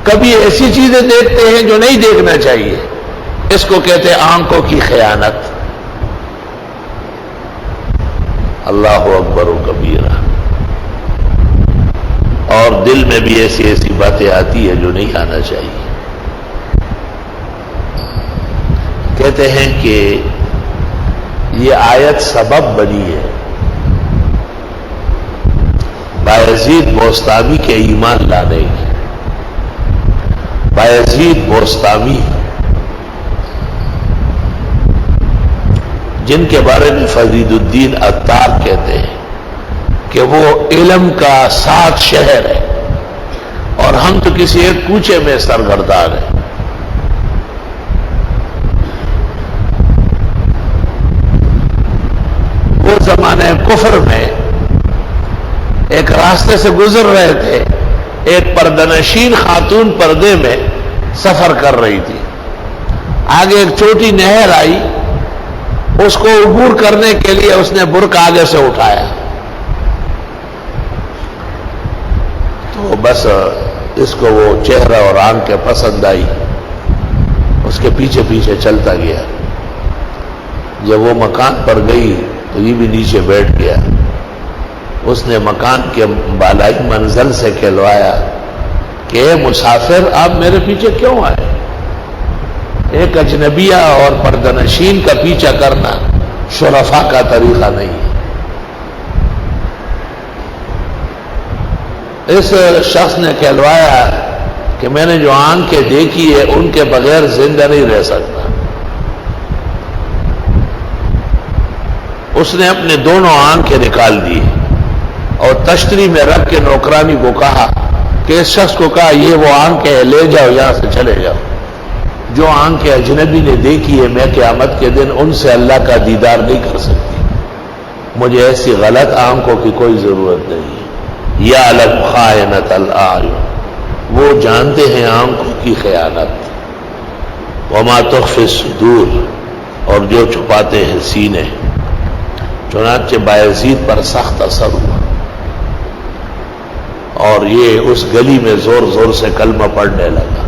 کبھی ایسی چیزیں دیکھتے ہیں جو نہیں دیکھنا چاہیے، اس کو کہتے ہیں آنکھوں کی خیانت۔ اللہ اکبر و کبیرہ۔ اور دل میں بھی ایسی ایسی باتیں آتی ہے جو نہیں آنا چاہیے۔ کہتے ہیں کہ یہ آیت سبب بنی ہے بایزید بوستامی کے ایمان لانے کی۔ بایزید بوستامی جن کے بارے میں فرید الدین عطار کہتے ہیں کہ وہ علم کا 7 شہر ہے اور ہم تو کسی ایک کوچے میں سرگردان ہیں۔ وہ زمانے کفر میں ایک راستے سے گزر رہے تھے، ایک پردنشین خاتون پردے میں سفر کر رہی تھی، آگے ایک چھوٹی نہر آئی، اس کو عبور کرنے کے لیے اس نے برق آگے سے اٹھایا، تو بس اس کو وہ چہرہ اور آنکھیں پسند آئی، اس کے پیچھے پیچھے چلتا گیا۔ جب وہ مکان پر گئی تو یہ بھی نیچے بیٹھ گیا۔ اس نے مکان کے بالائی منزل سے کہلوایا کہ اے مسافر، آپ میرے پیچھے کیوں آئے؟ ایک اجنبیہ اور پردنشین کا پیچھا کرنا شرفاء کا طریقہ نہیں ہے۔ اس شخص نے کہلوایا کہ میں نے جو آنکھیں دیکھی ہے ان کے بغیر زندہ نہیں رہ سکتا۔ اس نے اپنے دونوں آنکھیں نکال دی اور تشتری میں رکھ کے نوکرانی کو کہا کہ اس شخص کو کہا یہ وہ آنکھیں لے جاؤ، یہاں سے چلے جاؤ۔ جو آنکھیں اجنبی نے دیکھی ہے میں قیامت کے دن ان سے اللہ کا دیدار نہیں کر سکتی، مجھے ایسی غلط آنکھوں کی کوئی ضرورت نہیں ہے۔ یعلم خائنۃ الاعین، وہ جانتے ہیں آنکھوں کی خیانت۔ وما تخفی الصدور، اور جو چھپاتے ہیں سینے۔ چنانچہ بایزید پر سخت اثر ہوا اور یہ اس گلی میں زور زور سے کلمہ پڑھنے لگا۔